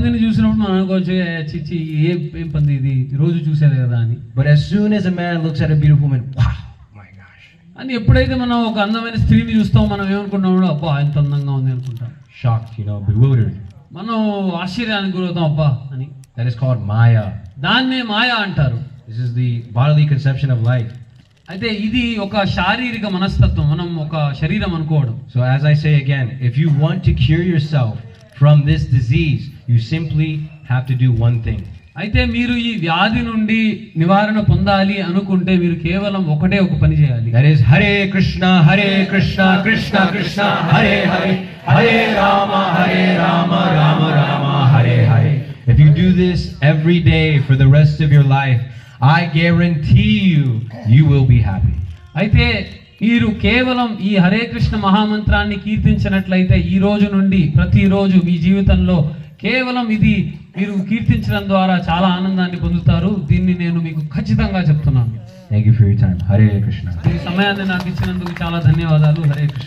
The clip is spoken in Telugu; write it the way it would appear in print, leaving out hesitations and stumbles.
పందిని చూసినప్పుడు మనం అనుకోవచ్చు చిచ్చి ఏం పంది ఇది రోజు చూసేది కదా అని. But as soon as a man looks at a beautiful woman, wow, my gosh. అని ఎప్పుడైతే మనం ఒక అందమైన స్త్రీని చూస్తాం మనం ఏమనుకుంటాం, అబ్బా ఎంత అందంగా ఉంది అనుకుంటాం. Shocked, bewildered. మనం ఆశ్చర్యానికి గురవుతాం అబ్బా అని. That is called Maya. దాన్నే మాయా అంటారు. This is the bodily conception of life. అయితే ఇది ఒక శారీరక మనస్తత్వం, మనం ఒక శరీరం అనుకోవడం. So as I say again, if you want to cure yourself from this disease, you simply have to do one thing. అయితే మీరు ఈ వ్యాధి నుండి నివారణ పొందాలి అనుకుంటే మీరు కేవలం ఒకటే ఒక పని చేయాలి. That is Hare Krishna, Krishna Krishna, Hare Hare, Hare Rama, Rama Rama, Hare Hare. If you do this every day for the rest of your life, I guarantee you will be happy. అయితే మీరు కేవలం ఈ హరే కృష్ణ మహామంత్రాన్ని కీర్తించినట్లయితే ఈ రోజు నుండి ప్రతిరోజు మీ జీవితంలో కేవలం ఇది మీరు కీర్తించడం ద్వారా చాలా ఆనందాన్ని పొందుతారు. దీన్ని నేను మీకు ఖచ్చితంగా చెప్తున్నాను. Thank you for your time. Hare Krishna. ఈ సమయాన్ని నాకు ఇచ్చినందుకు చాలా ధన్యవాదాలు. హరే కృష్ణ.